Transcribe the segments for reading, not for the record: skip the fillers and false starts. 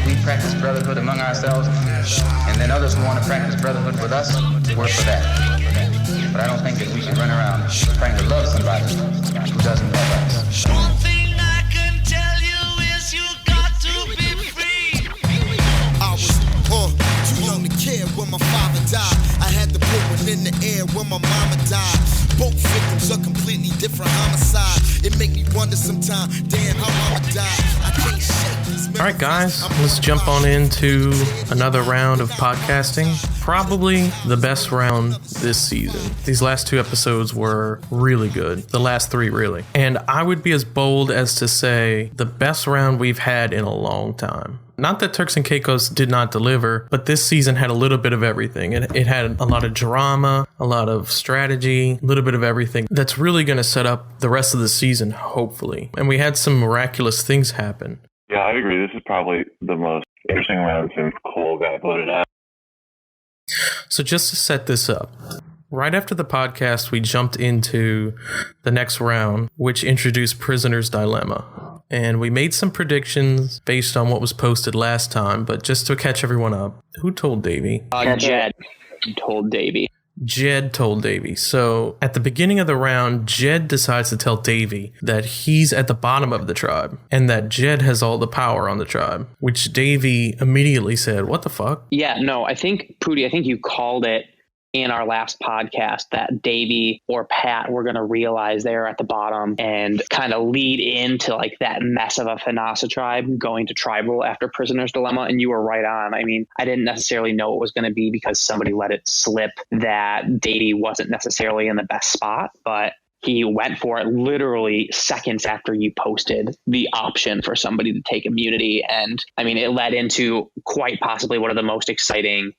we practice brotherhood among ourselves, and then others who want to practice brotherhood with us, we're for that. But I don't think that we should run around trying to love somebody who doesn't love us. One thing I can tell you is you got to be free. I was too young to care when my father died. I had to put one in the air when my mama died. Both victims are completely different homicide. It make me wonder sometimes, damn, how mama died. I can't shake these memories. All right, guys, let's jump on into another round of podcasting. Probably the best round this season. These last two episodes were really good. The last three, really. And I would be as bold as to say the best round we've had in a long time. Not that Turks and Caicos did not deliver, but this season had a little bit of everything. It had a lot of drama, a lot of strategy, a little bit of everything that's really going to set up the rest of the season, hopefully. And we had some miraculous things happen. Yeah, I agree. This is probably the most interesting round since Cole got voted out. So just to set this up, right after the podcast, we jumped into the next round, which introduced Prisoner's Dilemma. And we made some predictions based on what was posted last time, but just to catch everyone up, who told Davey? Jed told Davey. Jed told Davey. So at the beginning of the round, Jed decides to tell Davey that he's at the bottom of the tribe and that Jed has all the power on the tribe, which Davey immediately said, what the fuck? Yeah, no, I think, Pooty, I think you called it in our last podcast that Davey or Pat were going to realize they're at the bottom and kind of lead into like that mess of a Fanasa tribe going to tribal after Prisoner's Dilemma. And you were right on. I mean, I didn't necessarily know it was going to be because somebody let it slip that Davey wasn't necessarily in the best spot, but he went for it literally seconds after you posted the option for somebody to take immunity. And I mean, it led into quite possibly one of the most exciting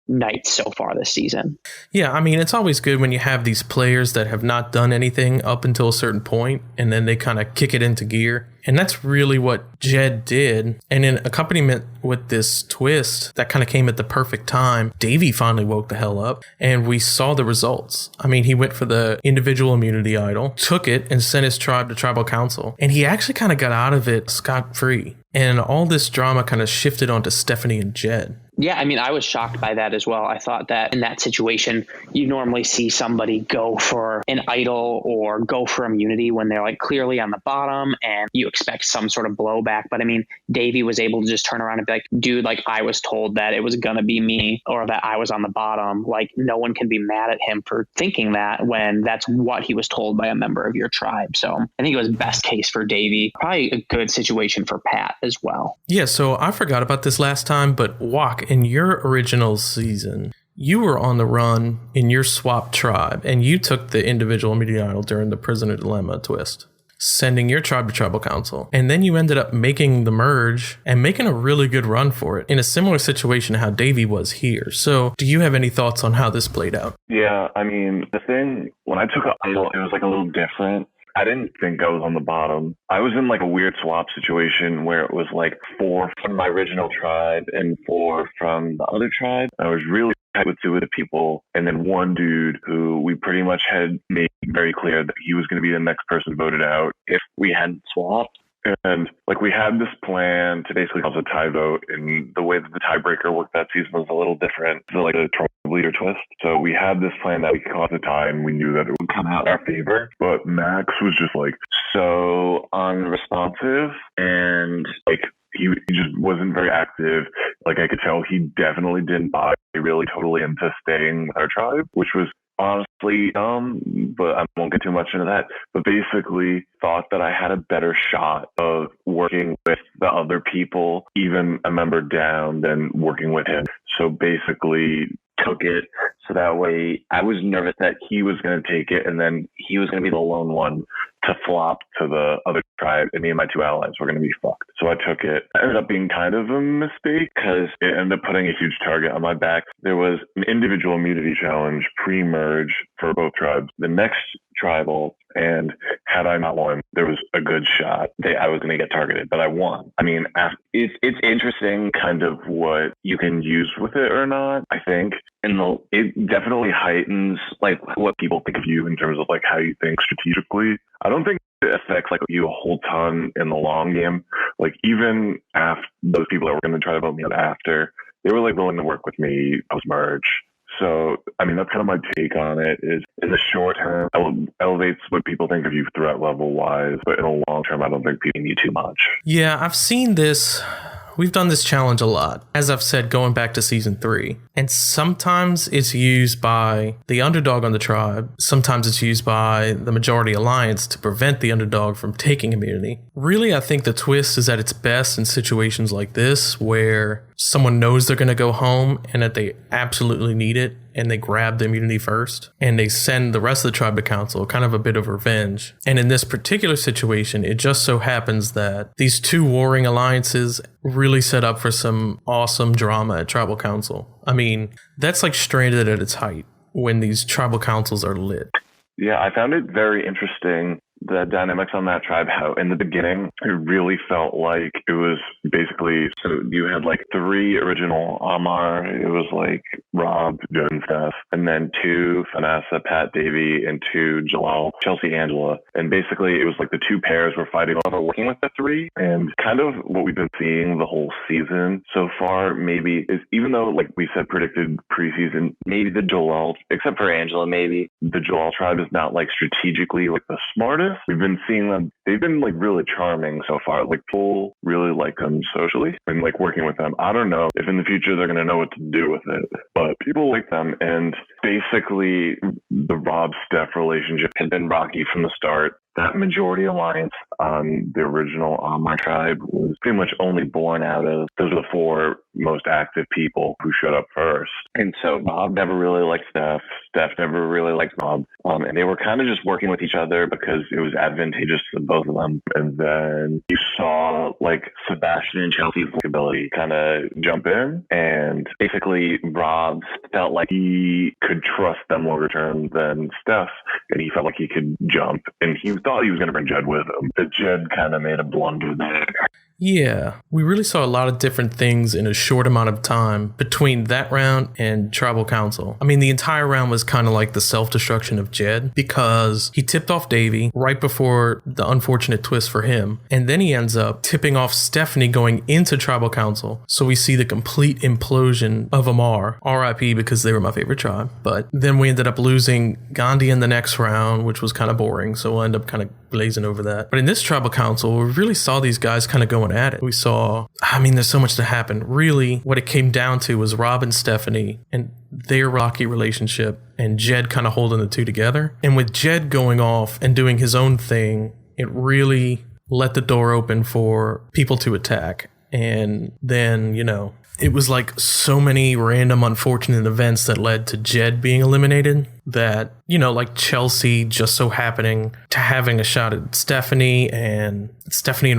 nights so far this season. Yeah, I mean, it's always good when you have these players that have not done anything up until a certain point, and then they kind of kick it into gear. And that's really what Jed did. And in accompaniment with this twist that kind of came at the perfect time, Davey finally woke the hell up and we saw the results. I mean, he went for the individual immunity idol, took it and sent his tribe to tribal council. And he actually kind of got out of it scot-free. And all this drama kind of shifted onto Stephanie and Jed. Yeah, I mean, I was shocked by that as well. I thought that in that situation, you normally see somebody go for an idol or go for immunity when they're like clearly on the bottom and you expect some sort of blowback. But I mean, Davey was able to just turn around and be like, dude, like I was told that it was going to be me or that I was on the bottom. Like no one can be mad at him for thinking that when that's what he was told by a member of your tribe. So I think it was best case for Davey. Probably a good situation for Pat as well. Yeah, so I forgot about this last time, but Wok, in your original season, you were on the run in your swap tribe, and you took the individual immunity idol during the Prisoner Dilemma twist, sending your tribe to tribal council. And then you ended up making the merge and making a really good run for it in a similar situation to how Davey was here. So do you have any thoughts on how this played out? Yeah, I mean, the thing, when I took an idol, it was like a little different. I didn't think I was on the bottom. I was in like a weird swap situation where it was like 4 from my original tribe and 4 from the other tribe. I was really tight with 2 of the people, and then one dude who we pretty much had made very clear that he was going to be the next person voted out if we hadn't swapped. And like we had this plan to basically cause a tie vote, and the way that the tiebreaker worked that season was a little different. So like a tribe leader twist. So we had this plan that we could cause a tie, and we knew that it would come out in our favor. But Max was just like so unresponsive, and like he just wasn't very active. Like I could tell he definitely didn't buy really totally into staying with our tribe, which was honestly dumb, but I won't get too much into that. But basically thought that I had a better shot of working with the other people, even a member down, than working with him. So basically took it so that way I was nervous that he was going to take it and then he was going to be the lone one to flop to the other tribe, and me and my 2 allies were going to be fucked. So I took it. It ended up being kind of a mistake because it ended up putting a huge target on my back. There was an individual immunity challenge pre-merge for both tribes. The next tribal, and had I not won, there was a good shot that I was going to get targeted, but I won. I mean, it's interesting kind of what you can use with it or not, I think. And it definitely heightens like what people think of you in terms of like how you think strategically. I don't think it affects like you a whole ton in the long game, Like, even after those people that were going to try to vote me out after, they were like willing to work with me post-merge. So, I mean, that's kind of my take on it, is in the short term, elevates what people think of you threat level wise, but in the long term, I don't think people need too much. Yeah, I've seen this. We've done this challenge a lot, as I've said, going back to season 3. And sometimes it's used by the underdog on the tribe. Sometimes it's used by the majority alliance to prevent the underdog from taking immunity. Really, I think the twist is at its best in situations like this, where someone knows they're going to go home and that they absolutely need it, and they grab the immunity first, and they send the rest of the tribe to council, kind of a bit of revenge. And in this particular situation, it just so happens that these two warring alliances really set up for some awesome drama at tribal council. I mean, that's like Stranded at its height, when these tribal councils are lit. Yeah, I found it very interesting, the dynamics on that tribe, how in the beginning it really felt like it was basically, so you had like 3 original Amar, it was like Rob, Jed, and Steph, and then 2 Vanessa, Pat, Davey, and 2 Jalal, Chelsea, Angela. And basically it was like the 2 pairs were fighting over working with the 3. And kind of what we've been seeing the whole season so far maybe is, even though like we said predicted preseason, maybe the Jalal, except for Angela, maybe the Jalal tribe is not like strategically like the smartest. We've been seeing them, they've been like really charming so far. Like people really like them socially and like working with them. I don't know if in the future they're going to know what to do with it, but people like them. And basically the Rob Steph relationship had been rocky from the start. That majority alliance on the original my tribe was pretty much only born out of, those are the 4 most active people who showed up first. And so Bob never really liked Steph. Steph never really liked Bob. And they were kind of just working with each other because it was advantageous to both of them. And then you saw like Sebastian and Chelsea's ability kind of jump in. And basically Rob felt like he could trust them longer term than Steph. And he felt like he could jump. And he thought he was going to bring Jed with him. But Jed kind of made a blunder there. Yeah, we really saw a lot of different things in a short amount of time between that round and tribal council. I mean, the entire round was kind of like the self-destruction of Jed, because he tipped off Davey right before the unfortunate twist for him. And then he ends up tipping off Stephanie going into tribal council. So we see the complete implosion of Amar, RIP, because they were my favorite tribe. But then we ended up losing Gandhi in the next round, which was kind of boring. So we'll end up kind of glazing over that. But in this tribal council, we really saw these guys kind of going at it. We saw, I mean, there's so much to happen. Really, what it came down to was Rob and Stephanie and their rocky relationship, and Jed kind of holding the two together. And with Jed going off and doing his own thing, it really let the door open for people to attack. And then, you know, it was like so many random unfortunate events that led to Jed being eliminated that, you know, like Chelsea just so happening to having a shot at Stephanie and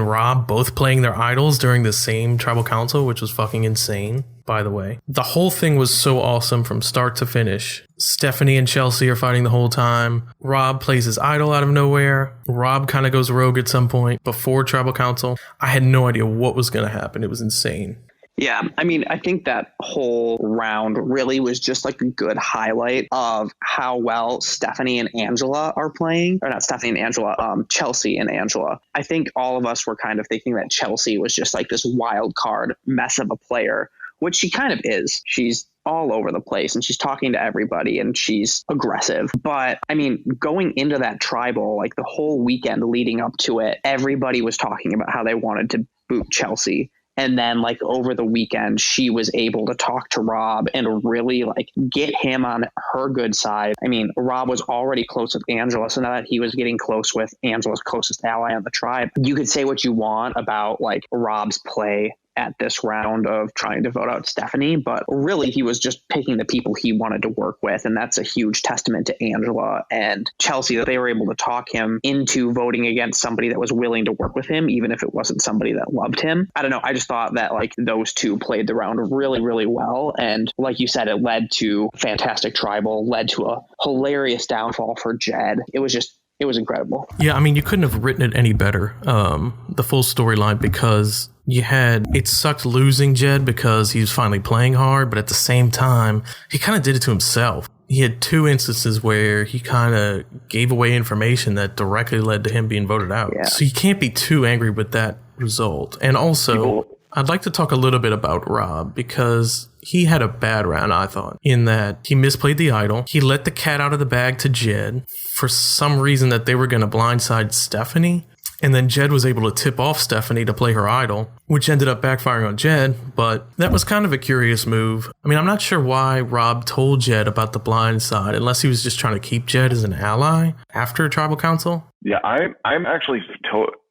Rob both playing their idols during the same tribal council, which was fucking insane, by the way. The whole thing was so awesome from start to finish. Stephanie and Chelsea are fighting the whole time. Rob plays his idol out of nowhere. Rob kind of goes rogue at some point before tribal council. I had no idea what was going to happen. It was insane. Yeah, I mean, I think that whole round really was just like a good highlight of how well Stephanie and Angela are playing. Or not Stephanie and Angela, Chelsea and Angela. I think all of us were kind of thinking that Chelsea was just like this wild card mess of a player, which she kind of is. She's all over the place and she's talking to everybody and she's aggressive. But I mean, going into that tribal, like the whole weekend leading up to it, everybody was talking about how they wanted to boot Chelsea. And then like over the weekend, she was able to talk to Rob and really like get him on her good side. I mean, Rob was already close with Angela. So now that he was getting close with Angela's closest ally on the tribe, you could say what you want about like Rob's play at this round of trying to vote out Stephanie, but really he was just picking the people he wanted to work with. And that's a huge testament to Angela and Chelsea that they were able to talk him into voting against somebody that was willing to work with him, even if it wasn't somebody that loved him. I don't know. I just thought that like those two played the round really, really well. And like you said, it led to fantastic tribal, led to a hilarious downfall for Jed. It was incredible. Yeah, I mean, you couldn't have written it any better, the full storyline, because it sucked losing Jed because he was finally playing hard, but at the same time, he kind of did it to himself. he had 2 instances where he kind of gave away information that directly led to him being voted out. Yeah. So you can't be too angry with that result. And also, I'd like to talk a little bit about Rob, because he had a bad round, I thought, in that he misplayed the idol. He let the cat out of the bag to Jed for some reason that they were going to blindside Stephanie. And then Jed was able to tip off Stephanie to play her idol, which ended up backfiring on Jed, but that was kind of a curious move. I mean, I'm not sure why Rob told Jed about the blind side, unless he was just trying to keep Jed as an ally after Tribal Council. Yeah, I'm actually,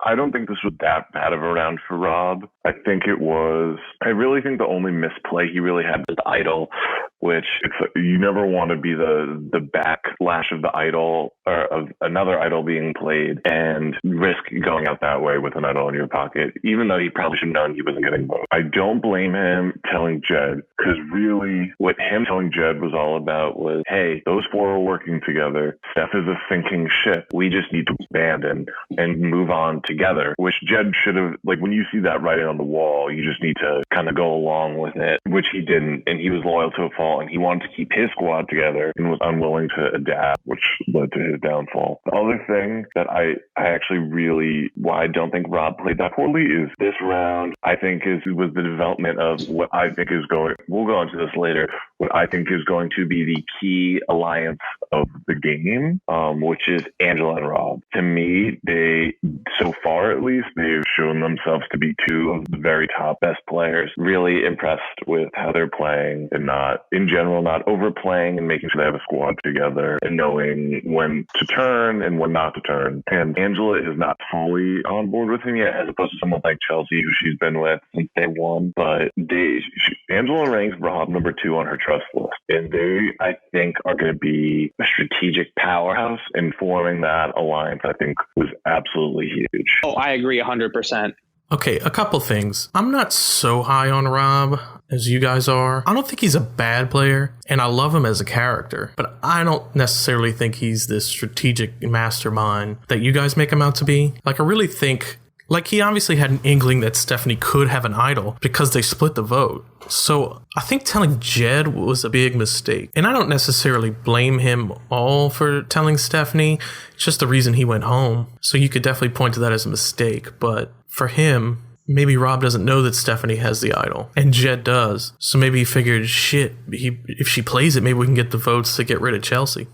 I don't think this was that bad of a round for Rob. I really think the only misplay he really had was the idol, which you never want to be the backlash of the idol or of another idol being played and risk going out that way with an idol in your pocket, even though he probably should have known he wasn't getting voted. I don't blame him telling Jed, because really what him telling Jed was all about was, hey, those 4 are working together. Steph is a sinking ship. We just need to abandon and move on together, which Jed should have, like, when you see that writing on the wall, you just need to kind of go along with it, which he didn't. And he was loyal to a fault, and he wanted to keep his squad together and was unwilling to adapt, which led to his downfall. The other thing that I actually really, why I don't think Rob played that poorly is this round, I think was the development of what I think is going, we'll go into this later, what I think is going to be the key alliance of the game, which is Angela and Rob. To me, so far at least, they've shown themselves to be 2 of the very top best players. Really impressed with how they're playing and not overplaying and making sure they have a squad together and knowing when to turn and when not to turn. And Angela is not fully on board with him yet, as opposed to someone like Chelsea, who she's been with since day 1. But Angela ranks Rob number 2 on her trust list. And they, I think, are going to be a strategic powerhouse, and forming that alliance, I think, was absolutely huge. Oh, I agree 100%. Okay, a couple things. I'm not so high on Rob as you guys are. I don't think he's a bad player, and I love him as a character, but I don't necessarily think he's this strategic mastermind that you guys make him out to be. Like, I really think, like, he obviously had an inkling that Stephanie could have an idol because they split the vote. So I think telling Jed was a big mistake. And I don't necessarily blame him all for telling Stephanie. It's just the reason he went home. So you could definitely point to that as a mistake. But for him, maybe Rob doesn't know that Stephanie has the idol, and Jed does. So maybe he figured, if she plays it, maybe we can get the votes to get rid of Chelsea.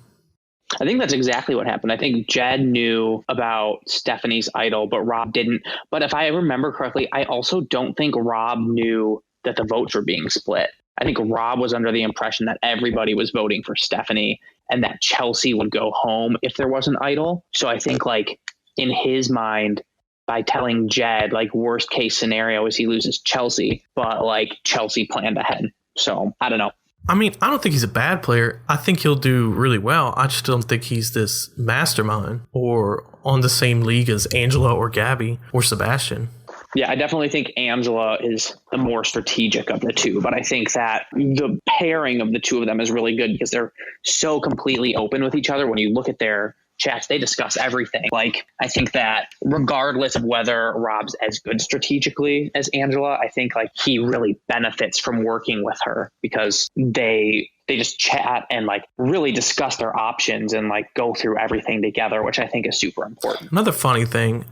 I think that's exactly what happened. I think Jed knew about Stephanie's idol, but Rob didn't. But if I remember correctly, I also don't think Rob knew that the votes were being split. I think Rob was under the impression that everybody was voting for Stephanie and that Chelsea would go home if there was an idol. So I think, like, in his mind, by telling Jed, like, worst case scenario is he loses Chelsea, but like Chelsea planned ahead. So I don't know. I mean, I don't think he's a bad player. I think he'll do really well. I just don't think he's this mastermind or on the same league as Angela or Gabby or Sebastian. Yeah, I definitely think Angela is the more strategic of the 2, but I think that the pairing of the 2 of them is really good because they're so completely open with each other. When you look at their chats, they discuss everything. Like, I think that regardless of whether Rob's as good strategically as Angela, I think, like, he really benefits from working with her because they just chat and, like, really discuss their options and, like, go through everything together, which I think is super important. Another funny thing,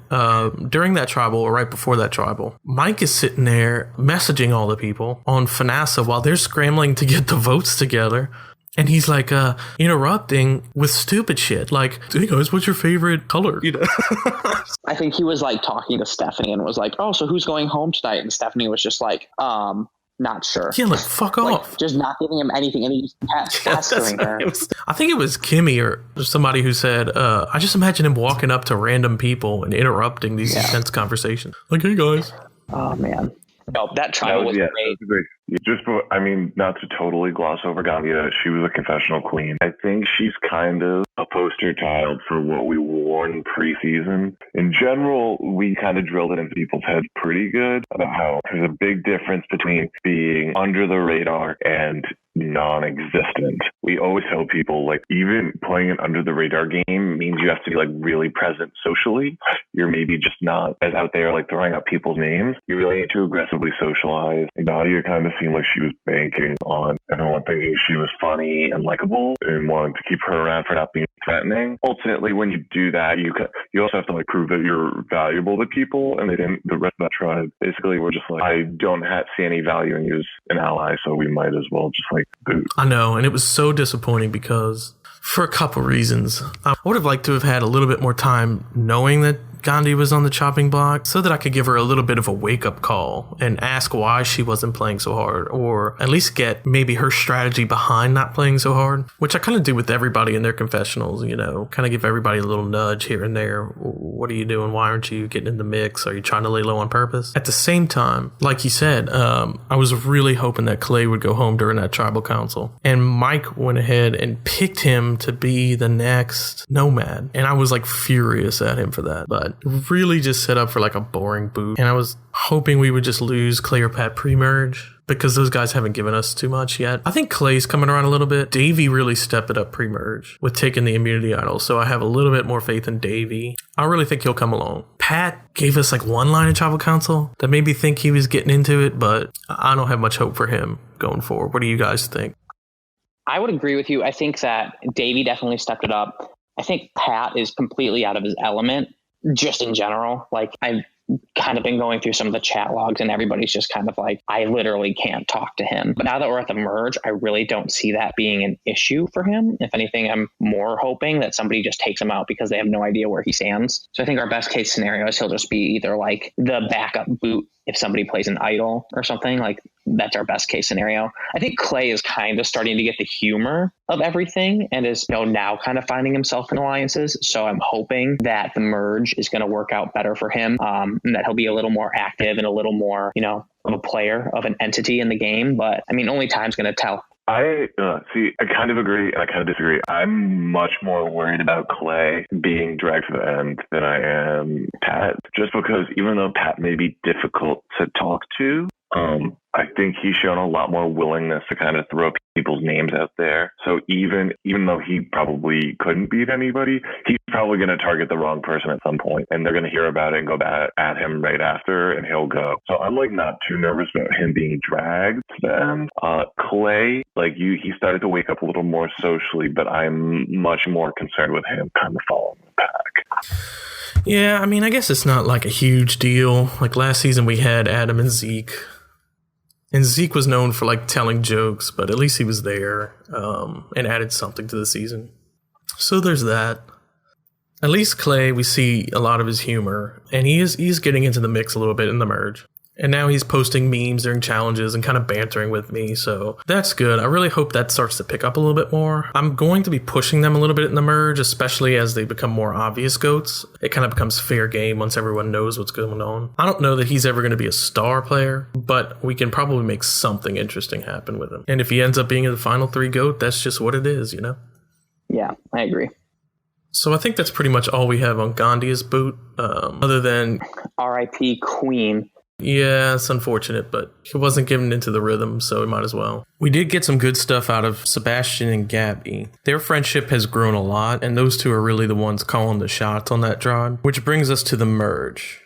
during that tribal or right before that tribal, Mike is sitting there messaging all the people on FNASA while they're scrambling to get the votes together. And he's like interrupting with stupid shit like, hey guys, what's your favorite color? You know? I think he was like talking to Stephanie and was like, oh, so who's going home tonight? And Stephanie was just like, not sure. Yeah, like, fuck off. Just not giving him anything. And he just kept pestering her. I think it was Kimmy or somebody who said, I just imagine him walking up to random people and interrupting these intense conversations. Like, hey guys. Oh, man. No, that trial was great. Just, not to totally gloss over Gambia, she was a confessional queen. I think she's kind of a poster child for what we wore in preseason. In general, we kind of drilled it into people's heads pretty good about how there's a big difference between being under the radar and non-existent. We always tell people, like, even playing an under the radar game means you have to be, like, really present socially. You're maybe just not as out there, like, throwing out people's names. You really need to aggressively socialize. And Nadia kind of seemed like she was banking on everyone thinking she was funny and likable and wanting to keep her around for not being threatening. Ultimately, when you do that, you also have to like prove that you're valuable to people, and they didn't. The rest of that tribe basically were just like, I don't see any value in you as an ally, so we might as well just like boot. I know, and it was so disappointing because for a couple reasons. I would have liked to have had a little bit more time knowing that Gandhi was on the chopping block so that I could give her a little bit of a wake-up call and ask why she wasn't playing so hard, or at least get maybe her strategy behind not playing so hard, which I kind of do with everybody in their confessionals, you know, kind of give everybody a little nudge here and there. What are you doing? Why aren't you getting in the mix? Are you trying to lay low on purpose? At the same time, like you said, I was really hoping that Clay would go home during that tribal council, and Mike went ahead and picked him to be the next nomad, and I was like furious at him for that, but really just set up for like a boring boot. And I was hoping we would just lose Clay or Pat pre-merge because those guys haven't given us too much yet. I think Clay's coming around a little bit. Davey really stepped it up pre-merge with taking the immunity idol, so I have a little bit more faith in Davey. I really think he'll come along. Pat gave us like one line in tribal council that made me think he was getting into it, but I don't have much hope for him going forward. What do you guys think? I would agree with you. I think that Davey definitely stepped it up. I think Pat is completely out of his element. Just in general, like I've kind of been going through some of the chat logs and everybody's just kind of like, I literally can't talk to him. But now that we're at the merge, I really don't see that being an issue for him. If anything, I'm more hoping that somebody just takes him out because they have no idea where he stands. So I think our best case scenario is he'll just be either like the backup boot if somebody plays an idol or something. Like that's our best case scenario. I think Clay is kind of starting to get the humor of everything and is, you know, now kind of finding himself in alliances. So I'm hoping that the merge is going to work out better for him, and that he'll be a little more active and a little more, you know, of a player, of an entity in the game. But I mean, only time's going to tell. I kind of agree and I kind of disagree. I'm much more worried about Clay being dragged to the end than I am Pat, just because even though Pat may be difficult to talk to, I think he's shown a lot more willingness to kind of throw people's names out there. So even though he probably couldn't beat anybody, he's probably going to target the wrong person at some point, and they're going to hear about it and go back at him right after, and he'll go. So I'm like not too nervous about him being dragged to the end. Clay, like he started to wake up a little more socially, but I'm much more concerned with him kind of following the pack. Yeah, I mean, I guess it's not like a huge deal. Like last season we had Adam and Zeke. And Zeke was known for like telling jokes, but at least he was there and added something to the season. So there's that. At least Clay, we see a lot of his humor, and he's getting into the mix a little bit in the merge. And now he's posting memes during challenges and kind of bantering with me, so that's good. I really hope that starts to pick up a little bit more. I'm going to be pushing them a little bit in the merge, especially as they become more obvious goats. It kind of becomes fair game once everyone knows what's going on. I don't know that he's ever going to be a star player, but we can probably make something interesting happen with him. And if he ends up being in the final 3 goat, that's just what it is, you know? Yeah, I agree. So I think that's pretty much all we have on Gandhi's boot, other than R.I.P. Queen. Yeah, it's unfortunate, but he wasn't given into the rhythm, so we might as well. We did get some good stuff out of Sebastian and Gabby. Their friendship has grown a lot, and those two are really the ones calling the shots on that drive, which brings us to the merge.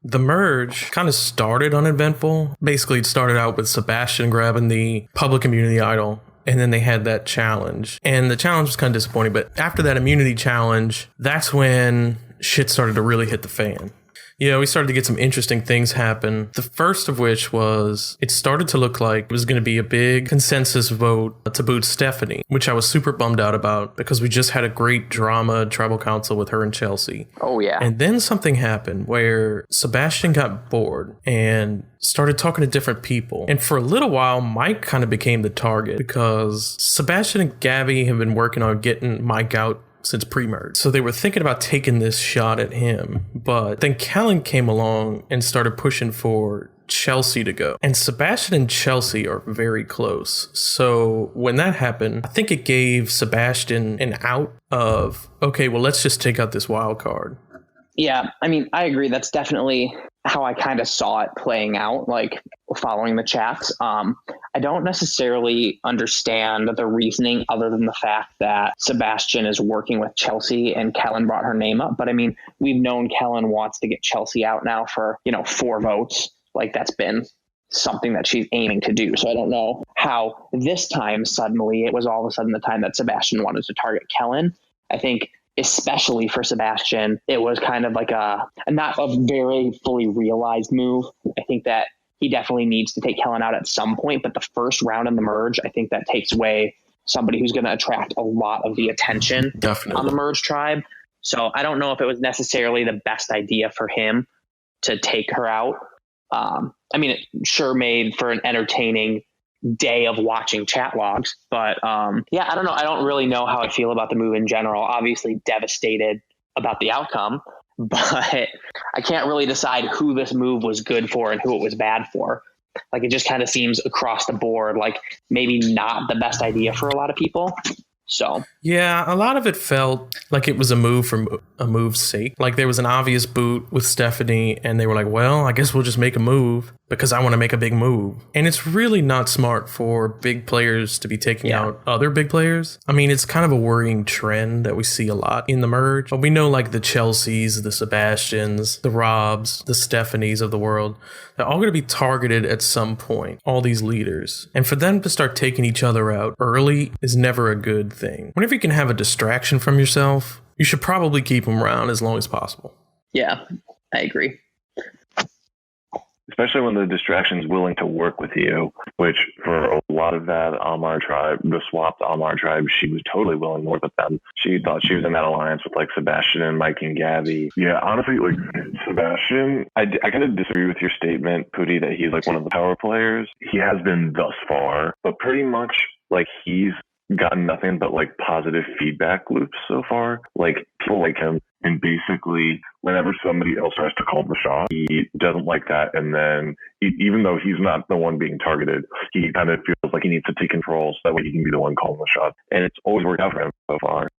The merge kind of started uneventful. Basically, it started out with Sebastian grabbing the public immunity idol, and then they had that challenge. And the challenge was kind of disappointing, but after that immunity challenge, that's when shit started to really hit the fan. Yeah, we started to get some interesting things happen. The first of which was it started to look like it was going to be a big consensus vote to boot Stephanie, which I was super bummed out about because we just had a great drama tribal council with her and Chelsea. Oh, yeah. And then something happened where Sebastian got bored and started talking to different people. And for a little while, Mike kind of became the target because Sebastian and Gabby have been working on getting Mike out since pre-merge. So they were thinking about taking this shot at him. But then Kellen came along and started pushing for Chelsea to go. And Sebastian and Chelsea are very close. So when that happened, I think it gave Sebastian an out of, okay, well, let's just take out this wild card. Yeah, I mean, I agree. That's definitely how I kind of saw it playing out, like following the chats. I don't necessarily understand the reasoning other than the fact that Sebastian is working with Chelsea and Kellen brought her name up. But I mean, we've known Kellen wants to get Chelsea out now for, 4 votes. Like that's been something that she's aiming to do. So I don't know how this time suddenly it was all of a sudden the time that Sebastian wanted to target Kellen. I think especially for Sebastian, it was kind of like not a very fully realized move. I think that he definitely needs to take Kellen out at some point, but the first round in the merge, I think that takes away somebody who's going to attract a lot of the attention on the merge tribe. So I don't know if it was necessarily the best idea for him to take her out. I mean, it sure made for an entertaining day of watching chat logs, but yeah, I don't know. I don't really know how I feel about the move in general. Obviously devastated about the outcome, but I can't really decide who this move was good for and who it was bad for. Like, it just kind of seems across the board like maybe not the best idea for a lot of people. So yeah, a lot of it felt like it was a move for a move's sake. Like, there was an obvious boot with Stephanie, and they were like, well, I guess we'll just make a move because I want to make a big move. And it's really not smart for big players to be taking out other big players. I mean, it's kind of a worrying trend that we see a lot in the merge. But we know, like, the Chelseas, the Sebastians, the Robs, the Stephanies of the world, they're all going to be targeted at some point, all these leaders. And for them to start taking each other out early is never a good thing. Whenever you can have a distraction from yourself, you should probably keep them around as long as possible. Yeah, I agree. Especially when the distraction's willing to work with you, which for a lot of that Almar tribe, the swapped Almar tribe, she was totally willing to work with them. She thought she was in that alliance with like Sebastian and Mike and Gabby. Yeah, honestly, like Sebastian, I kind of disagree with your statement, Pooty, that he's like one of the power players. He has been thus far, but pretty much like he's gotten nothing but like positive feedback loops so far. Like, people like him, and basically whenever somebody else tries to call the shot, he doesn't like that. And then even though he's not the one being targeted, he kind of feels like he needs to take control so that way he can be the one calling the shot. And it's always worked out for him so far.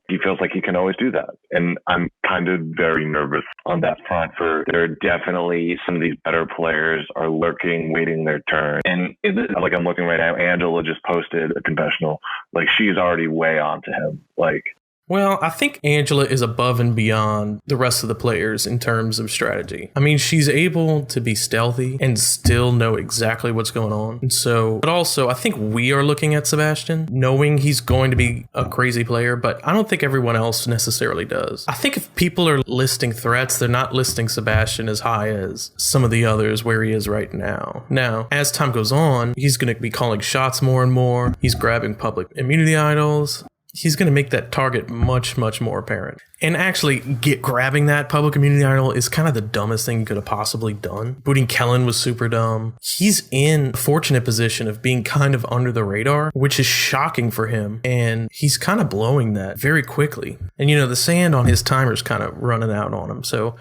He feels like he can always do that. And I'm kind of very nervous on that front. There are definitely some of these better players are lurking, waiting their turn. And like, I'm looking right now, Angela just posted a confessional. Like, she's already way on to him. Like, well, I think Angela is above and beyond the rest of the players in terms of strategy. I mean, she's able to be stealthy and still know exactly what's going on. And so, but also, I think we are looking at Sebastian, knowing he's going to be a crazy player, but I don't think everyone else necessarily does. I think if people are listing threats, they're not listing Sebastian as high as some of the others where he is right now. Now, as time goes on, he's going to be calling shots more and more. He's grabbing public immunity idols. He's going to make that target much, much more apparent. And actually, grabbing that public immunity idol is kind of the dumbest thing you could have possibly done. Booting Kellen was super dumb. He's in a fortunate position of being kind of under the radar, which is shocking for him. And he's kind of blowing that very quickly. And, you know, the sand on his timer is kind of running out on him. So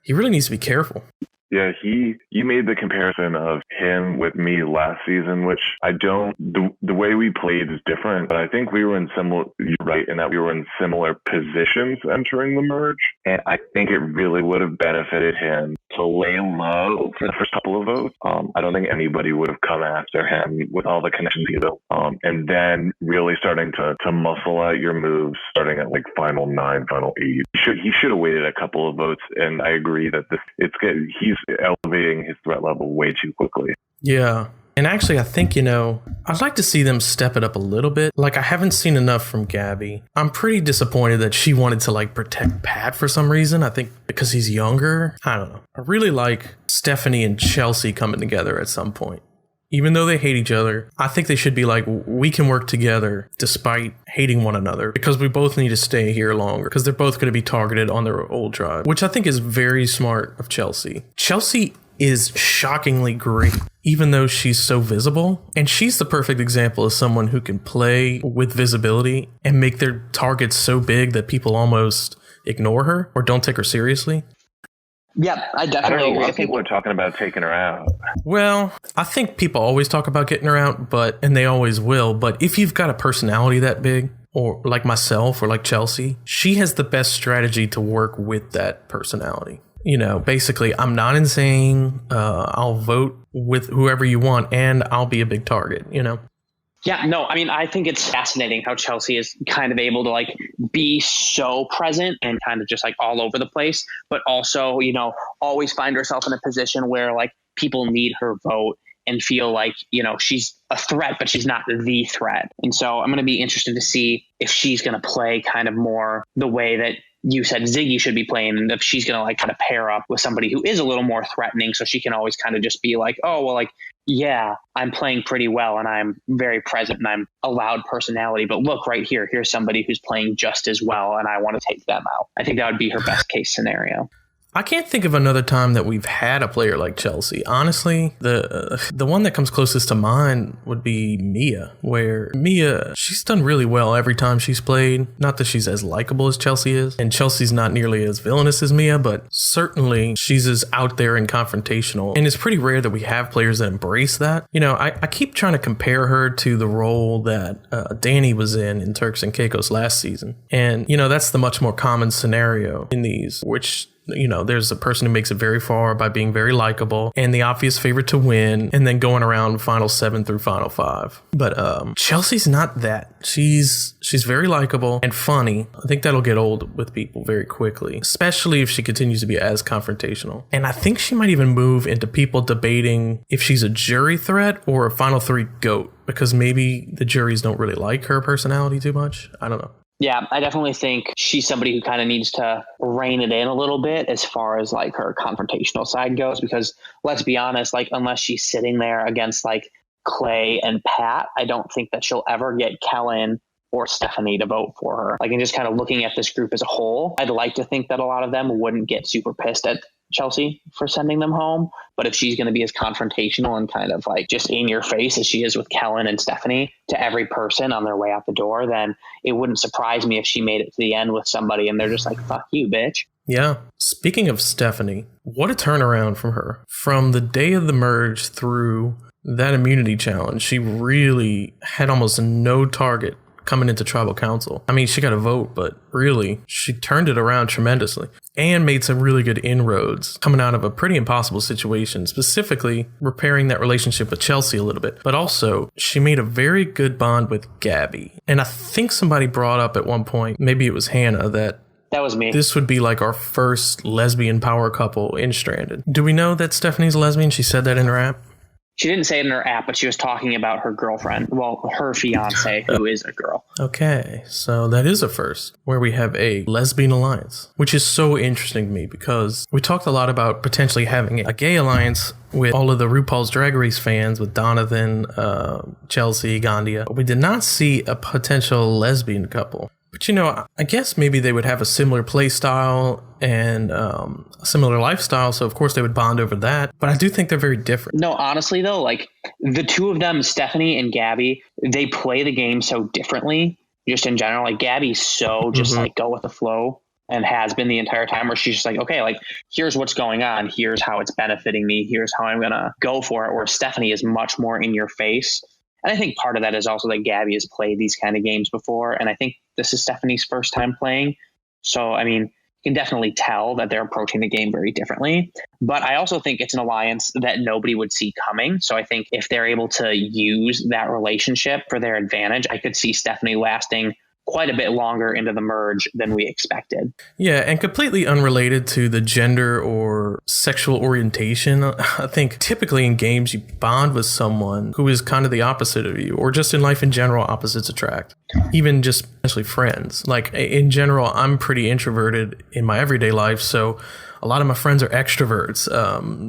he really needs to be careful. Yeah, you made the comparison of him with me last season, which I don't, the way we played is different, but I think we were in similar, you're right, in that we were in similar positions entering the merge. And I think it really would have benefited him to lay low for the first couple of votes. I don't think anybody would have come after him with all the connections he built. And then really starting to muscle out your moves, starting at like final 9, final 8. He should have waited a couple of votes, and I agree that it's good. He's elevating his threat level way too quickly. Yeah. And actually, I think, you know, I'd like to see them step it up a little bit. Like, I haven't seen enough from Gabby. I'm pretty disappointed that she wanted to, like, protect Pat for some reason. I think because he's younger. I don't know. I really like Stephanie and Chelsea coming together at some point. Even though they hate each other, I think they should be like, we can work together despite hating one another because we both need to stay here longer because they're both going to be targeted on their old tribe, which I think is very smart of Chelsea. Chelsea is shockingly great, even though she's so visible. And she's the perfect example of someone who can play with visibility and make their targets so big that people almost ignore her or don't take her seriously. Yeah, I definitely agree. A lot of people are talking about taking her out. Well, I think people always talk about getting her out, and they always will. But if you've got a personality that big, or like myself or like Chelsea, she has the best strategy to work with that personality. You know, basically, I'm not insane. I'll vote with whoever you want, and I'll be a big target, you know? Yeah, no, I mean, I think it's fascinating how Chelsea is kind of able to like be so present and kind of just like all over the place, but also, you know, always find herself in a position where like people need her vote and feel like, she's a threat, but she's not the threat. And so I'm going to be interested to see if she's going to play kind of more the way that you said Ziggy should be playing, and if she's going to like kind of pair up with somebody who is a little more threatening, so she can always kind of just be like, oh, well, like, yeah, I'm playing pretty well and I'm very present and I'm a loud personality, but look right here, here's somebody who's playing just as well and I want to take them out. I think that would be her best case scenario. I can't think of another time that we've had a player like Chelsea. Honestly, the one that comes closest to mind would be Mia, where Mia, she's done really well every time she's played. Not that she's as likable as Chelsea is, and Chelsea's not nearly as villainous as Mia, but certainly she's as out there and confrontational. And it's pretty rare that we have players that embrace that. I keep trying to compare her to the role that Danny was in Turks and Caicos last season. And, that's the much more common scenario in these, which there's a person who makes it very far by being very likable and the obvious favorite to win and then going around final 7 through final 5. But Chelsea's not that. She's very likable and funny. I think that'll get old with people very quickly, especially if she continues to be as confrontational. And I think she might even move into people debating if she's a jury threat or a final 3 GOAT, because maybe the juries don't really like her personality too much. I don't know. Yeah, I definitely think she's somebody who kind of needs to rein it in a little bit as far as like her confrontational side goes, because let's be honest, like unless she's sitting there against like Clay and Pat, I don't think that she'll ever get Kellen or Stephanie to vote for her. Like, and just kind of looking at this group as a whole, I'd like to think that a lot of them wouldn't get super pissed at Chelsea for sending them home. But if she's going to be as confrontational and kind of like just in your face as she is with Kellen and Stephanie to every person on their way out the door, then it wouldn't surprise me if she made it to the end with somebody and they're just like, fuck you, bitch. Yeah. Speaking of Stephanie, what a turnaround from her. From the day of the merge through that immunity challenge, she really had almost no target coming into tribal council. I mean, she got a vote, but really, she turned it around tremendously and made some really good inroads coming out of a pretty impossible situation, specifically repairing that relationship with Chelsea a little bit. But also, she made a very good bond with Gabby. And I think somebody brought up at one point, maybe it was Hannah, that was me. This would be like our first lesbian power couple in Stranded. Do we know that Stephanie's a lesbian? She said that in her app. She didn't say it in her app, but she was talking about her girlfriend. Well, her fiance, who is a girl. Okay, so that is a first, where we have a lesbian alliance, which is so interesting to me because we talked a lot about potentially having a gay alliance with all of the RuPaul's Drag Race fans, with Donovan, Chelsea, Gandia. We did not see a potential lesbian couple. But, I guess maybe they would have a similar play style and a similar lifestyle. So, of course, they would bond over that. But I do think they're very different. No, honestly, though, like the two of them, Stephanie and Gabby, they play the game so differently just in general. Like Gabby's so just like go with the flow and has been the entire time, where she's just like, okay, like here's what's going on. Here's how it's benefiting me. Here's how I'm going to go for it. Where Stephanie is much more in your face. And I think part of that is also that Gabby has played these kind of games before. And I think this is Stephanie's first time playing. So, I mean, you can definitely tell that they're approaching the game very differently. But I also think it's an alliance that nobody would see coming. So I think if they're able to use that relationship for their advantage, I could see Stephanie lasting quite a bit longer into the merge than we expected. Yeah, and completely unrelated to the gender or sexual orientation, I think typically in games you bond with someone who is kind of the opposite of you, or just in life in general, opposites attract. Even just especially friends. Like in general, I'm pretty introverted in my everyday life, so a lot of my friends are extroverts.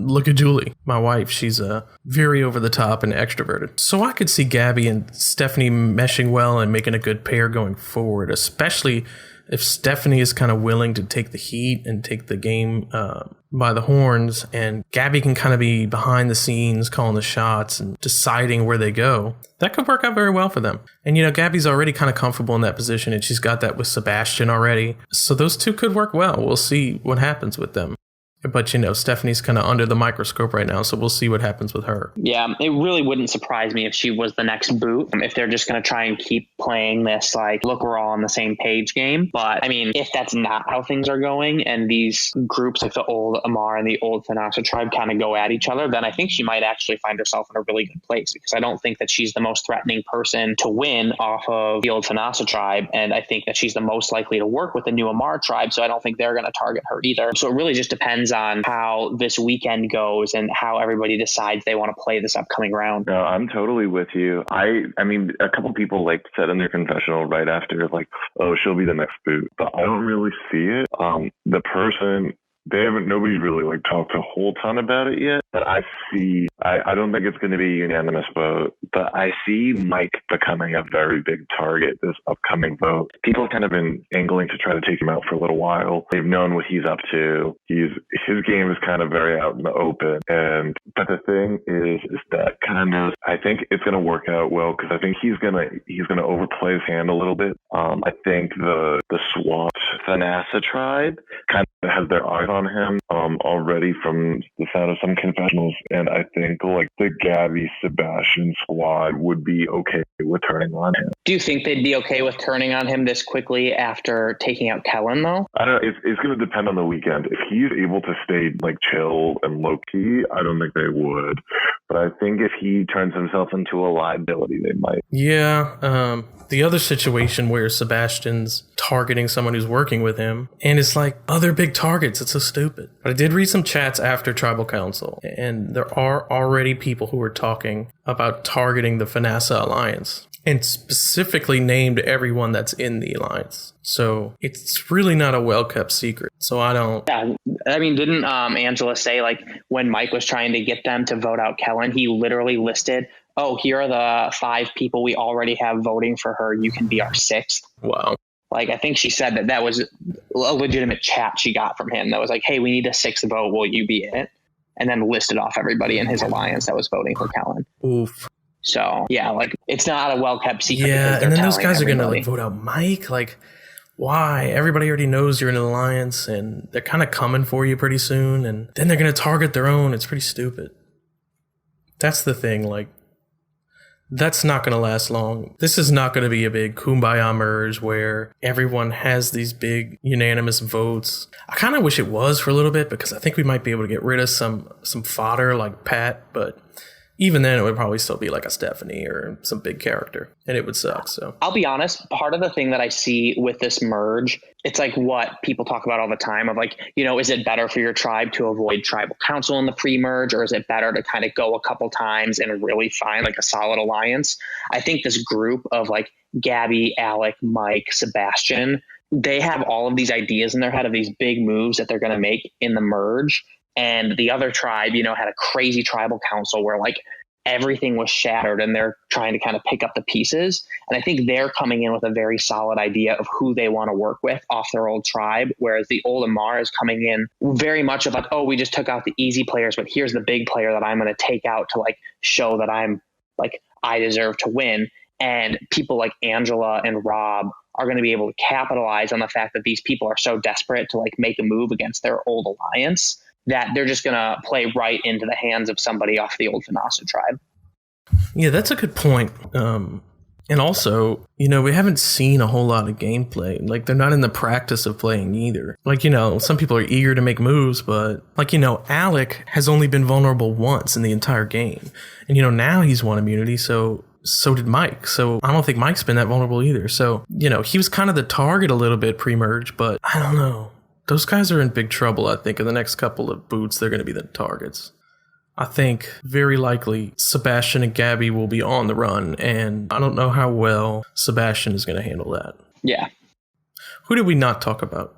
Look at Julie, my wife. She's very over the top and extroverted. So I could see Gabby and Stephanie meshing well and making a good pair going forward, especially if Stephanie is kind of willing to take the heat and take the game by the horns, and Gabby can kind of be behind the scenes calling the shots and deciding where they go. That could work out very well for them. And, Gabby's already kind of comfortable in that position, and she's got that with Sebastian already. So those two could work well. We'll see what happens with them. But, Stephanie's kind of under the microscope right now, so we'll see what happens with her. Yeah, it really wouldn't surprise me if she was the next boot, if they're just going to try and keep playing this, like, look, we're all on the same page game. But, I mean, if that's not how things are going and these groups like the old Amar and the old Thanasa tribe kind of go at each other, then I think she might actually find herself in a really good place, because I don't think that she's the most threatening person to win off of the old Thanasa tribe. And I think that she's the most likely to work with the new Amar tribe, so I don't think they're going to target her either. So it really just depends depends on how this weekend goes and how everybody decides they want to play this upcoming round. No, I'm totally with you. I mean, a couple people like said in their confessional right after, like, oh, she'll be the next boot, but I don't really see it. The person, nobody's really like talked a whole ton about it yet, but I don't think it's going to be a unanimous vote, but I see Mike becoming a very big target this upcoming vote. People have kind of been angling to try to take him out for a little while. They've known what he's up to. His game is kind of very out in the open. But the thing is that kind of, I think it's going to work out well because I think he's going to overplay his hand a little bit. I think the SWAT Thanassa tribe kind of has their eyes on him already from the sound of some confessionals, and I think like the Gabby Sebastian squad would be okay with turning on him. Do you think they'd be okay with turning on him this quickly after taking out Kellen, though? I don't know. It's going to depend on the weekend. If he's able to stay like chill and low key, I don't think they would. But I think if he turns himself into a liability, they might. Yeah. The other situation where Sebastian's targeting someone who's working with him, and it's like other big targets. It's so stupid. But I did read some chats after Tribal Council, and there are already people who are talking about targeting the Thanassa Alliance, and specifically named everyone that's in the alliance. So it's really not a well-kept secret. So I don't... Yeah, I mean, didn't Angela say, like, when Mike was trying to get them to vote out Kellen, he literally listed, oh, here are the 5 people we already have voting for her. You can be our 6th. Wow. Like, I think she said that was a legitimate chat she got from him that was like, hey, we need a 6th vote. Will you be in it? And then listed off everybody in his alliance that was voting for Kellen. Oof. So, yeah, like, it's not a well-kept secret. Yeah, and then those guys are going to like vote out Mike. Like, why? Everybody already knows you're in an alliance, and they're kind of coming for you pretty soon, and then they're going to target their own. It's pretty stupid. That's the thing, like, that's not going to last long. This is not going to be a big kumbaya merge where everyone has these big unanimous votes. I kind of wish it was for a little bit because I think we might be able to get rid of some fodder like Pat, but even then it would probably still be like a Stephanie or some big character, and it would suck. So I'll be honest, part of the thing that I see with this merge, it's like what people talk about all the time of like, you know, is it better for your tribe to avoid tribal council in the pre-merge, or is it better to kind of go a couple times and really find like a solid alliance? I think this group of like Gabby, Alec, Mike, Sebastian, they have all of these ideas in their head of these big moves that they're going to make in the merge. And the other tribe, you know, had a crazy tribal council where like everything was shattered and they're trying to kind of pick up the pieces. And I think they're coming in with a very solid idea of who they want to work with off their old tribe. Whereas the old Amar is coming in very much of like, oh, we just took out the easy players, but here's the big player that I'm going to take out to like show that I'm like, I deserve to win. And people like Angela and Rob are going to be able to capitalize on the fact that these people are so desperate to like make a move against their old alliance that they're just going to play right into the hands of somebody off the old Thanassa tribe. Yeah, that's a good point. And also, you know, we haven't seen a whole lot of gameplay. Like, they're not in the practice of playing either. Like, you know, some people are eager to make moves, but, like, you know, Alec has only been vulnerable once in the entire game. And, you know, now he's won immunity, so did Mike. So I don't think Mike's been that vulnerable either. So, you know, he was kind of the target a little bit pre-merge, but I don't know. Those guys are in big trouble, I think. In the next couple of boots, they're going to be the targets. I think very likely Sebastian and Gabby will be on the run, and I don't know how well Sebastian is going to handle that. Yeah. Who did we not talk about?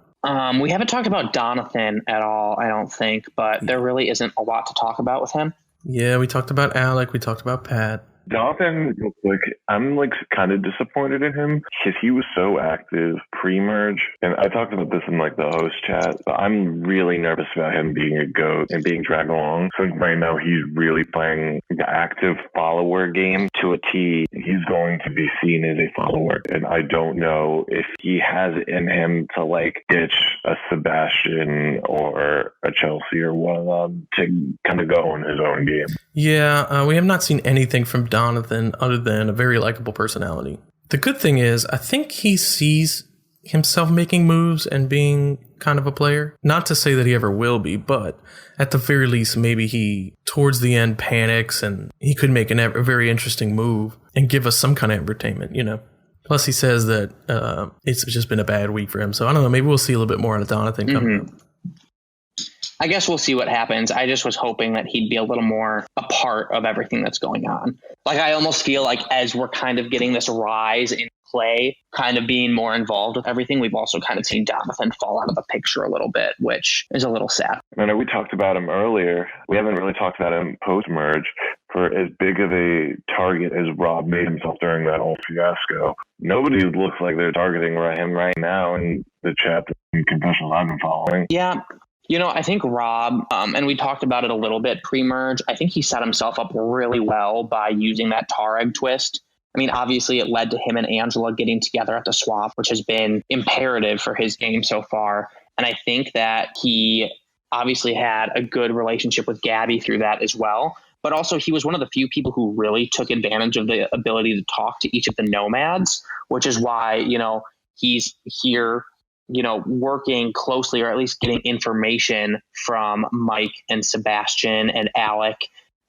We haven't talked about Donathan at all, I don't think, but there really isn't a lot to talk about with him. Yeah, we talked about Alec. We talked about Pat. Donathan, real quick, I'm like kind of disappointed in him because he was so active pre-merge, and I talked about this in like the host chat, but I'm really nervous about him being a GOAT and being dragged along. Since right now he's really playing the active follower game to a T. He's going to be seen as a follower, and I don't know if he has it in him to like ditch a Sebastian or a Chelsea or one of them to kind of go in his own game. Yeah, we have not seen anything from Donathan other than a very likable personality. The good thing is, I think he sees himself making moves and being kind of a player. Not to say that he ever will be, but at the very least, maybe he, towards the end, panics and he could make a very interesting move and give us some kind of entertainment, you know. Plus, he says that it's just been a bad week for him. So I don't know, maybe we'll see a little bit more out of Donathan coming up. I guess we'll see what happens. I just was hoping that he'd be a little more a part of everything that's going on. Like, I almost feel like as we're kind of getting this rise in Clay kind of being more involved with everything, we've also kind of seen Jonathan fall out of the picture a little bit, which is a little sad. I know we talked about him earlier. We haven't really talked about him post-merge. For as big of a target as Rob made himself during that whole fiasco, nobody looks like they're targeting him right now in the chat and confessionals I've been following. Yeah. I think Rob, and we talked about it a little bit pre-merge, I think he set himself up really well by using that Tarek twist. I mean, obviously it led to him and Angela getting together at the swap, which has been imperative for his game so far. And I think that he obviously had a good relationship with Gabby through that as well. But also he was one of the few people who really took advantage of the ability to talk to each of the nomads, which is why, he's here, working closely, or at least getting information from Mike and Sebastian and Alec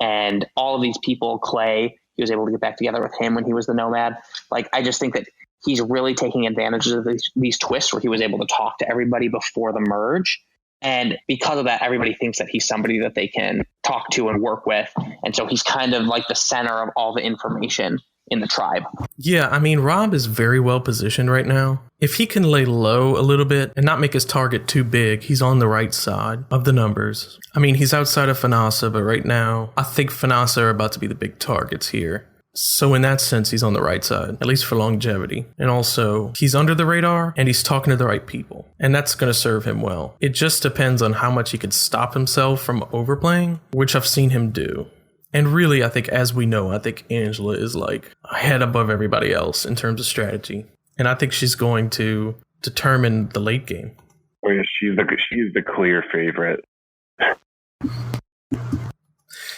and all of these people. Clay, he was able to get back together with him when he was the nomad. Like, I just think that he's really taking advantage of these twists where he was able to talk to everybody before the merge. And because of that, everybody thinks that he's somebody that they can talk to and work with. And so he's kind of like the center of all the information in the tribe. Yeah, I mean, Rob is very well positioned right now. If he can lay low a little bit and not make his target too big, he's on the right side of the numbers. I mean, he's outside of Fanasa, but right now, I think Fanasa are about to be the big targets here. So in that sense, he's on the right side, at least for longevity. And also, he's under the radar and he's talking to the right people. And that's going to serve him well. It just depends on how much he can stop himself from overplaying, which I've seen him do. And really, I think, as we know, I think Angela is like a head above everybody else in terms of strategy. And I think she's going to determine the late game. Oh, yeah, she's the clear favorite.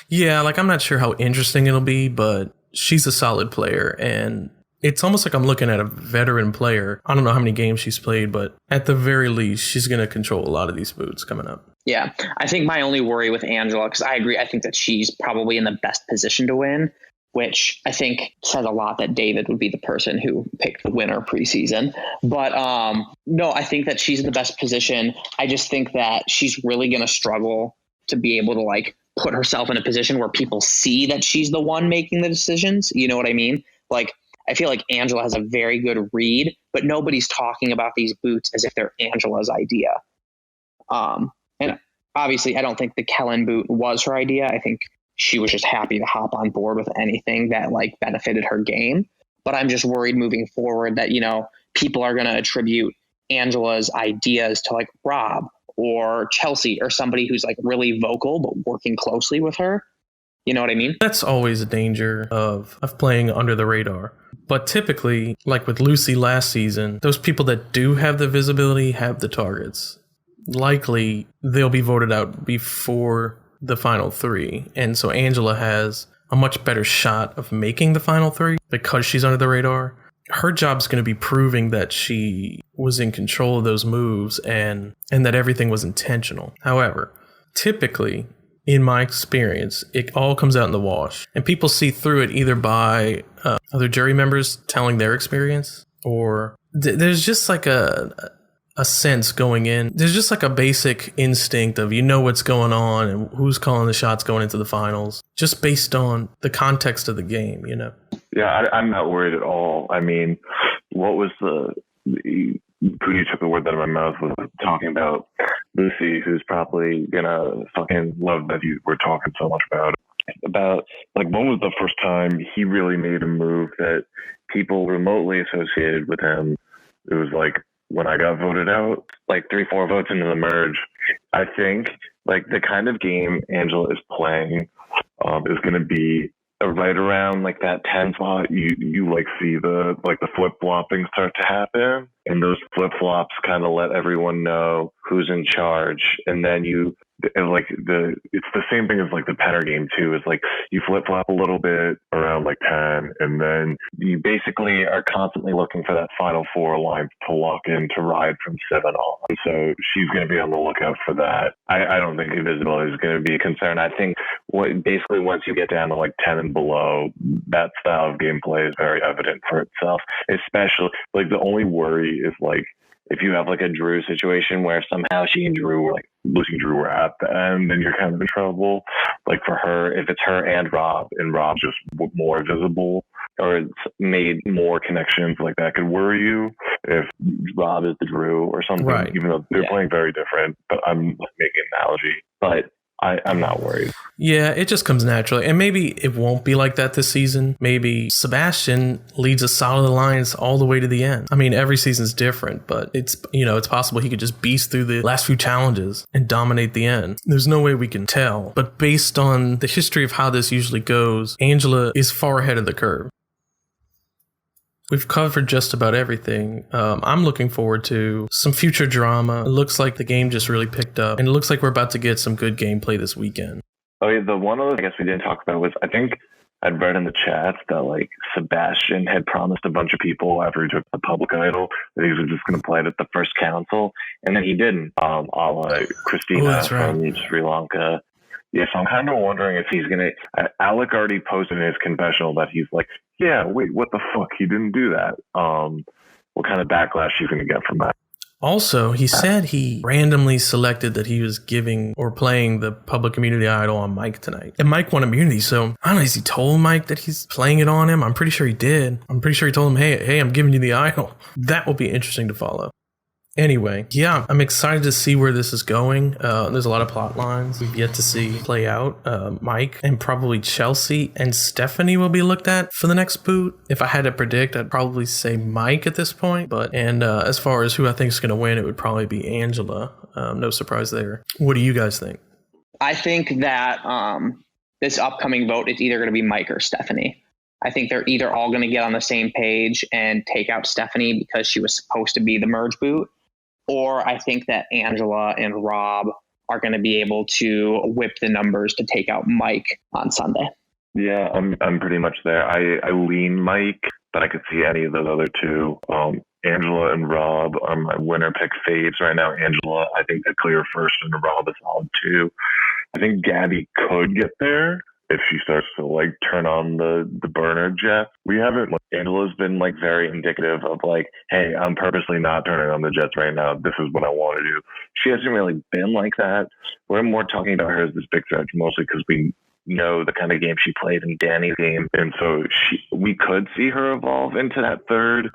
Yeah, like, I'm not sure how interesting it'll be, but she's a solid player, and it's almost like I'm looking at a veteran player. I don't know how many games she's played, but at the very least, she's going to control a lot of these boots coming up. Yeah, I think my only worry with Angela, because I agree, I think that she's probably in the best position to win, which I think says a lot that David would be the person who picked the winner preseason. But no, I think that she's in the best position. I just think that she's really going to struggle to be able to like put herself in a position where people see that she's the one making the decisions. You know what I mean? Like, I feel like Angela has a very good read, but nobody's talking about these boots as if they're Angela's idea. And obviously, I don't think the Kellen boot was her idea. I think she was just happy to hop on board with anything that like benefited her game. But I'm just worried moving forward that, people are going to attribute Angela's ideas to like Rob or Chelsea or somebody who's like really vocal but working closely with her. You know what I mean? That's always a danger of playing under the radar. But typically, like with Lucy last season, those people that do have the visibility have the targets. Likely, they'll be voted out before the final three. And so Angela has a much better shot of making the final three because she's under the radar. Her job's going to be proving that she was in control of those moves and that everything was intentional. However, typically, in my experience, it all comes out in the wash. And people see through it either by other jury members telling their experience, or there's just like a sense going in. There's just like a basic instinct of what's going on and who's calling the shots going into the finals, just based on the context of the game, Yeah, I'm not worried at all. I mean, what was Pooty took the word out of my mouth was talking about Lucy, who's probably gonna fucking love that you were talking so much about it. About like, when was the first time he really made a move that people remotely associated with him? It was like when I got voted out, like 3-4 votes into the merge. I think like the kind of game Angela is playing is going to be right around like that 10 spot. You like see the flip flopping start to happen, and those flip flops kind of let everyone know who's in charge, and then it's the same thing as like the Penner game too. Is like you flip flop a little bit around like 10, and then you basically are constantly looking for that final 4 line to lock in to ride from 7 on. So she's going to be on the lookout for that. I don't think invisibility is going to be a concern. I think basically once you get down to like 10 and below, that style of gameplay is very evident for itself. Especially like the only worry is like if you have like a Drew situation where somehow she and Drew were like losing Drew were at the end, then you're kind of in trouble. Like for her, if it's her and Rob's just more visible, or it's made more connections, like that could worry you if Rob is the Drew or something, Right. even though they're playing very different. But I'm making an analogy. But I'm not worried. Yeah, it just comes naturally. And maybe it won't be like that this season. Maybe Sebastian leads a solid alliance all the way to the end. I mean, every season's different, but it's possible he could just beast through the last few challenges and dominate the end. There's no way we can tell. But based on the history of how this usually goes, Angela is far ahead of the curve. We've covered just about everything. I'm looking forward to some future drama. It looks like the game just really picked up, and it looks like we're about to get some good gameplay this weekend. Oh, yeah, the one other I guess we didn't talk about was, I think I'd read in the chats that like Sebastian had promised a bunch of people after he took the public idol that he was just going to play it at the first council, and then he didn't. A la Christina from Sri Lanka. Yeah, so I'm kind of wondering if he's going to... Alec already posted in his confessional that he's like, yeah, wait, what the fuck? He didn't do that. What kind of backlash you going to get from that? Also, he said he randomly selected that he was giving or playing the public community idol on Mike tonight. And Mike won immunity, so I don't know, has he told Mike that he's playing it on him? I'm pretty sure he did. I'm pretty sure he told him, hey, I'm giving you the idol. That will be interesting to follow. Anyway, yeah, I'm excited to see where this is going. There's a lot of plot lines we've yet to see play out. Mike and probably Chelsea and Stephanie will be looked at for the next boot. If I had to predict, I'd probably say Mike at this point. And as far as who I think is going to win, it would probably be Angela. No surprise there. What do you guys think? I think that this upcoming vote is either going to be Mike or Stephanie. I think they're either all going to get on the same page and take out Stephanie because she was supposed to be the merge boot, or I think that Angela and Rob are going to be able to whip the numbers to take out Mike on Sunday. Yeah, I'm pretty much there. I lean Mike, but I could see any of those other two. Angela and Rob are my winner pick faves right now. Angela, I think, the clear first, and Rob is solid too. I think Gabby could get there if she starts to like turn on the burner jet. We haven't. Angela's been like very indicative of like, hey, I'm purposely not turning on the jets right now. This is what I want to do. She hasn't really been like that. We're more talking about her as this big threat, mostly because we know the kind of game she played in Danny's game, and so we could see her evolve into that third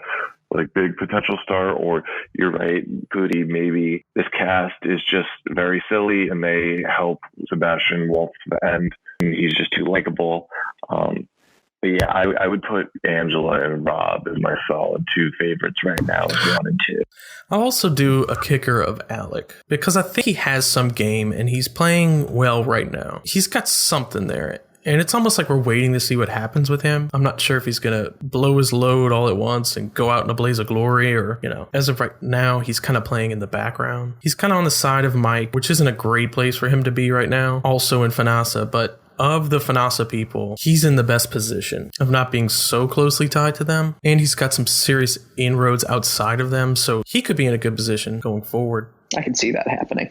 like big potential star. Or you're right, Goody, maybe this cast is just very silly and they help Sebastian waltz to the end. He's just too likable. But yeah, I would put Angela and Rob as my solid two favorites right now, 1 and 2. I'll also do a kicker of Alec because I think he has some game and he's playing well right now. He's got something there. And it's almost like we're waiting to see what happens with him. I'm not sure if he's going to blow his load all at once and go out in a blaze of glory, or, as of right now, he's kind of playing in the background. He's kind of on the side of Mike, which isn't a great place for him to be right now. Also in Fanasa, but of the Fanasa people, he's in the best position of not being so closely tied to them. And he's got some serious inroads outside of them. So he could be in a good position going forward. I can see that happening.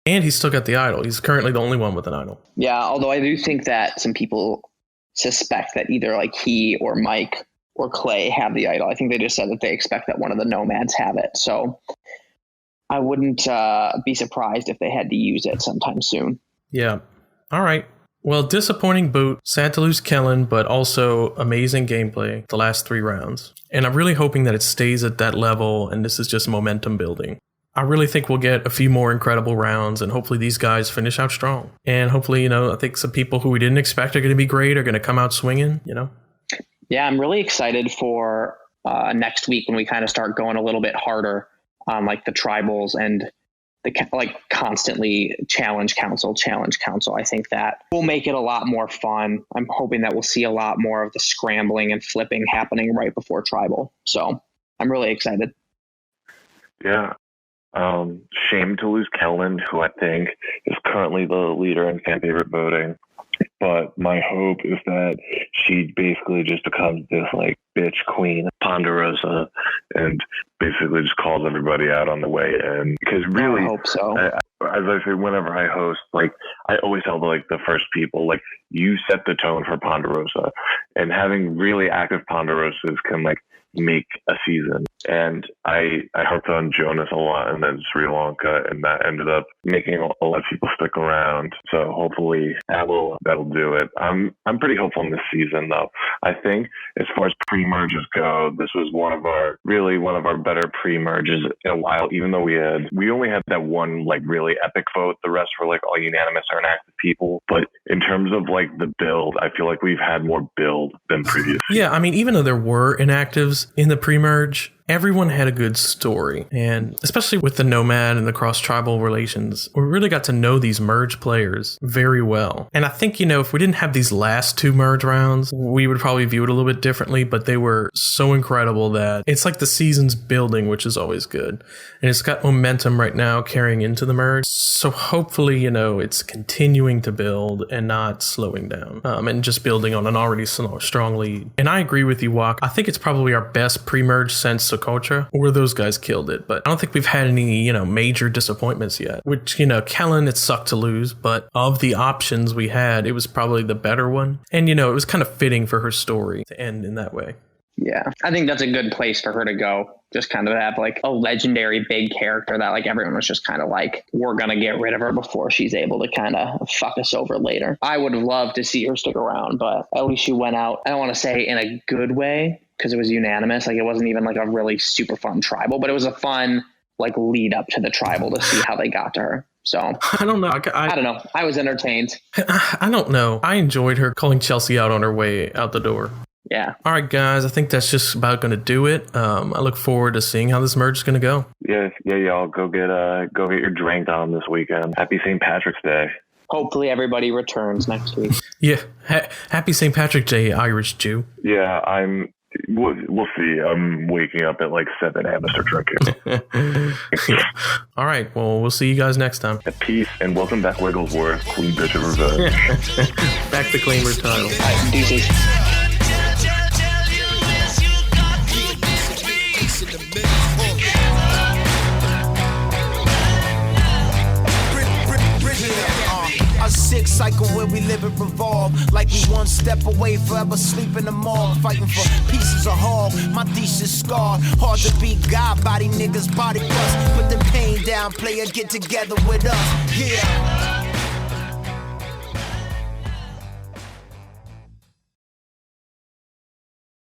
And he's still got the idol. He's currently the only one with an idol. Yeah, although I do think that some people suspect that either like he or Mike or Clay have the idol. I think they just said that they expect that one of the nomads have it. So I wouldn't be surprised if they had to use it sometime soon. Yeah. All right. Well, disappointing boot. Sad to lose Kellen, but also amazing gameplay the last 3 rounds. And I'm really hoping that it stays at that level and this is just momentum building. I really think we'll get a few more incredible rounds and hopefully these guys finish out strong. And hopefully, I think some people who we didn't expect are going to be great are going to come out swinging, Yeah, I'm really excited for next week when we kind of start going a little bit harder on like the tribals and the like constantly challenge council. I think that will make it a lot more fun. I'm hoping that we'll see a lot more of the scrambling and flipping happening right before tribal. So I'm really excited. Yeah. Shame to lose Kellen, who I think is currently the leader in fan favorite voting. But my hope is that she basically just becomes this like bitch queen, Ponderosa, and basically just calls everybody out on the way in. Because really, I hope so. As I say, whenever I host, like I always tell the first people, like you set the tone for Ponderosa, and having really active Ponderosas can like make a season. And I harped on Jonas a lot and then Sri Lanka, and that ended up making a lot of people stick around. So hopefully that'll do it. I'm pretty hopeful in this season, though. I think as far as pre-merges go, this was one of our better pre-merges in a while, even though we only had that one like really epic vote. The rest were like all unanimous or inactive people. But in terms of like the build, I feel like we've had more build than previous. Yeah, I mean, even though there were inactives in the pre-merge, everyone had a good story, and especially with the Nomad and the cross-tribal relations, we really got to know these merge players very well. And I think, if we didn't have these last two merge rounds, we would probably view it a little bit differently, but they were so incredible that it's like the season's building, which is always good. And it's got momentum right now carrying into the merge. So hopefully, it's continuing to build and not slowing down, and just building on an already strong lead. And I agree with you, Wok. I think it's probably our best pre-merge since Socotra, where those guys killed it. But I don't think we've had any, major disappointments yet. Which, Kellen, it sucked to lose, but of the options we had, it was probably the better one. And, it was kind of fitting for her story to end in that way. Yeah, I think that's a good place for her to go. Just kind of have like a legendary big character that like everyone was just kind of like, we're going to get rid of her before she's able to kind of fuck us over later. I would have loved to see her stick around, but at least she went out, I don't want to say in a good way, because it was unanimous. Like it wasn't even like a really super fun tribal, but it was a fun like lead up to the tribal to see how they got to her. So I don't know. I don't know. I was entertained. I don't know. I enjoyed her calling Chelsea out on her way out the door. Yeah. All right, guys. I think that's just about going to do it. I look forward to seeing how this merge is going to go. Yeah, y'all go get your drink on this weekend. Happy St. Patrick's Day. Hopefully everybody returns next week. Yeah. Happy St. Patrick's Day, Irish Jew. Yeah, we'll see. I'm waking up at like 7 a.m. to start drinking. All right. Well, we'll see you guys next time. Peace and welcome back, Wigglesworth, Queen Bitch of Revenge. Back to claim her title. All right, deuces. A sick cycle where we live and revolve, like we one step away, forever sleep in the mall, fighting for pieces of hog. My thesis scarred, hard to beat God body niggas body bust. Put the pain down, player, get together with us. Yeah.